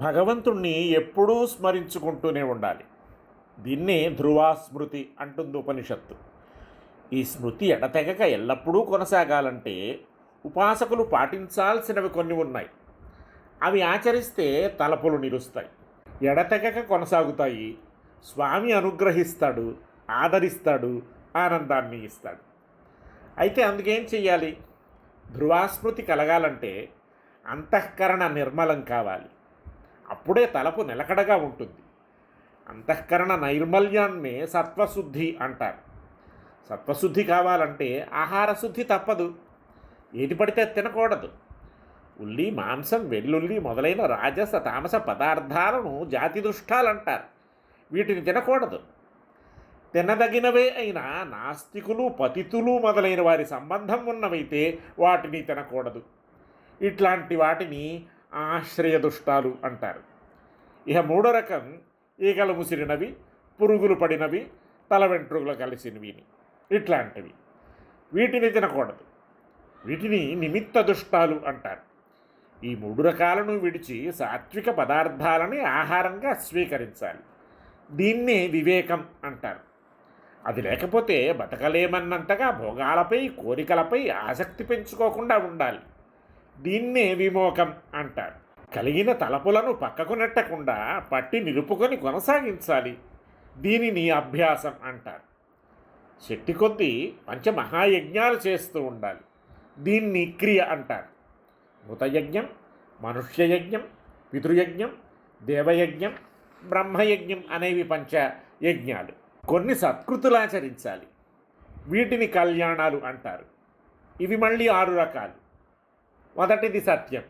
భగవంతుణ్ణి ఎప్పుడూ స్మరించుకుంటూనే ఉండాలి. దీన్నే ధ్రువాస్మృతి అంటుంది ఉపనిషత్తు. ఈ స్మృతి ఎడతెగక ఎల్లప్పుడూ కొనసాగాలంటే ఉపాసకులు పాటించాల్సినవి కొన్ని ఉన్నాయి. అవి ఆచరిస్తే తలపులు నిలుస్తాయి, ఎడతెగక కొనసాగుతాయి. స్వామి అనుగ్రహిస్తాడు, ఆదరిస్తాడు, ఆనందాన్ని ఇస్తాడు. అయితే అందుకేం చెయ్యాలి? ధ్రువాస్మృతి కలగాలంటే అంతఃకరణ నిర్మలం కావాలి. అప్పుడే తలపు నిలకడగా ఉంటుంది. అంతఃకరణ నైర్మల్యాన్నే సత్వశుద్ధి అంటారు. సత్వశుద్ధి కావాలంటే ఆహార శుద్ధి తప్పదు. ఏది పడితే తినకూడదు. ఉల్లి, మాంసం, వెల్లుల్లి మొదలైన రాజస తామస పదార్థాలను జాతి దుష్టాలంటారు. వీటిని తినకూడదు. తినదగినవే అయినా నాస్తికులు, పతితులు మొదలైన వారి సంబంధం ఉన్నవైతే వాటిని తినకూడదు. ఇట్లాంటి వాటిని ఆశ్రయ దుష్టాలు అంటారు. ఇక మూడో రకం ఈగలు ముసిరినవి, పురుగులు పడినవి, తల వెంట్రుకలు కలిసినవి, ఇట్లాంటివి. వీటిని తినకూడదు. వీటిని నిమిత్త దుష్టాలు అంటారు. ఈ మూడు రకాలను విడిచి సాత్విక పదార్థాలని ఆహారంగా స్వీకరించాలి. దీన్నే వివేకం అంటారు. అది లేకపోతే బతకలేమన్నంతగా భోగాలపై, కోరికలపై ఆసక్తి పెంచుకోకుండా ఉండాలి. దీన్నే విమోకం అంటారు. కలిగిన తలపులను పక్కకు నెట్టకుండా పట్టి నిలుపుకొని కొనసాగించాలి. దీనిని అభ్యాసం అంటారు. శక్తి కొద్దీ పంచమహాయజ్ఞాలు చేస్తూ ఉండాలి. దీన్ని క్రియ అంటారు. భూతయజ్ఞం, మనుష్యయజ్ఞం, పితృయజ్ఞం, దేవయజ్ఞం, బ్రహ్మయజ్ఞం అనేవి పంచయజ్ఞాలు. కొన్ని సత్కృతులాచరించాలి. వీటిని కళ్యాణాలు అంటారు. ఇవి మళ్ళీ 6 రకాలు. మొదటిది సత్యం,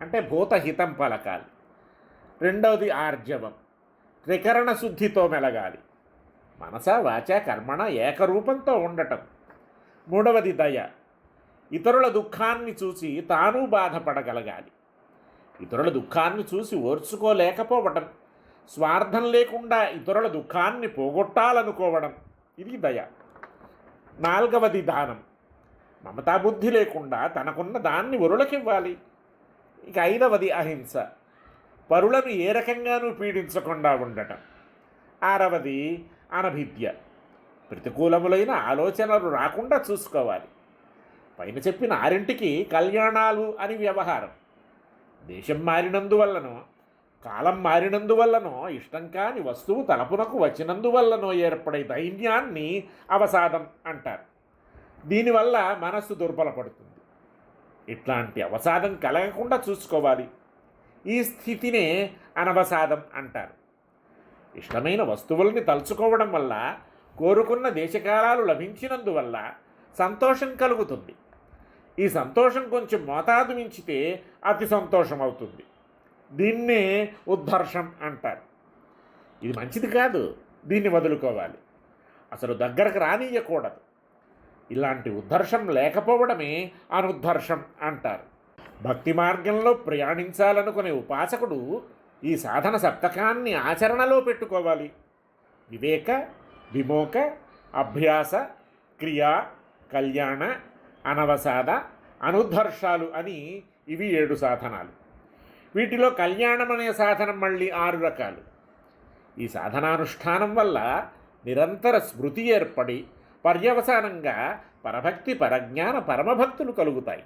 అంటే భూతహితం పలకాలి. రెండవది ఆర్జవం, త్రికరణ శుద్ధితో మెలగాలి. మనస వాచ కర్మణ ఏకరూపంతో ఉండటం. మూడవది దయ, ఇతరుల దుఃఖాన్ని చూసి తాను బాధపడగలగాలి. ఇతరుల దుఃఖాన్ని చూసి ఓర్చుకోలేకపోవడం, స్వార్థం లేకుండా ఇతరుల దుఃఖాన్ని పోగొట్టాలనుకోవడం, ఇది దయ. నాలుగవది దానం, మమతాబుద్ధి లేకుండా తనకున్న దాన్ని వరులకివ్వాలి. ఇక ఐదవది అహింస, పరులను ఏ రకంగానూ పీడించకుండా ఉండటం. ఆరవది అనభిద్య, ప్రతికూలములైన ఆలోచనలు రాకుండా చూసుకోవాలి. పైన చెప్పిన 6ంటికి కళ్యాణాలు అని వ్యవహారం. దేశం మారినందువల్లనో, కాలం మారినందువల్లనో, ఇష్టం కాని వస్తువు తలపునకు వచ్చినందువల్లనో ఏర్పడే దైన్యాన్ని అవసాదం అంటారు. దీనివల్ల మనస్సు దుర్బలపడుతుంది. ఇట్లాంటి అవసాదం కలగకుండా చూసుకోవాలి. ఈ స్థితినే అనవసాదం అంటారు. ఇష్టమైన వస్తువుల్ని తలుచుకోవడం వల్ల, కోరుకున్న దేశకాలాలు లభించినందువల్ల సంతోషం కలుగుతుంది. ఈ సంతోషం కొంచెం మోతాదు మించితే అతి సంతోషం అవుతుంది. దీన్నే ఉద్ధర్షం అంటారు. ఇది మంచిది కాదు. దీన్ని వదులుకోవాలి. అసలు దగ్గరకు రానియకూడదు. ఇలాంటి ఉద్ధర్షం లేకపోవడమే అనుద్ధర్షం అంటారు. భక్తి మార్గంలో ప్రయాణించాలనుకునే ఉపాసకుడు ఈ సాధన సప్తకాన్ని ఆచరణలో పెట్టుకోవాలి. వివేక, విమోక, అభ్యాస, క్రియా, కళ్యాణ, అనవసాద, అనుద్ధర్షాలు అని ఇవి 7 సాధనాలు. వీటిలో కళ్యాణం అనే సాధనం మళ్ళీ 6 రకాలు. ఈ సాధనానుష్ఠానం వల్ల నిరంతర స్మృతి ఏర్పడి పర్యవసానంగా పరభక్తి, పరజ్ఞాన, పరమభక్తులు కలుగుతాయి.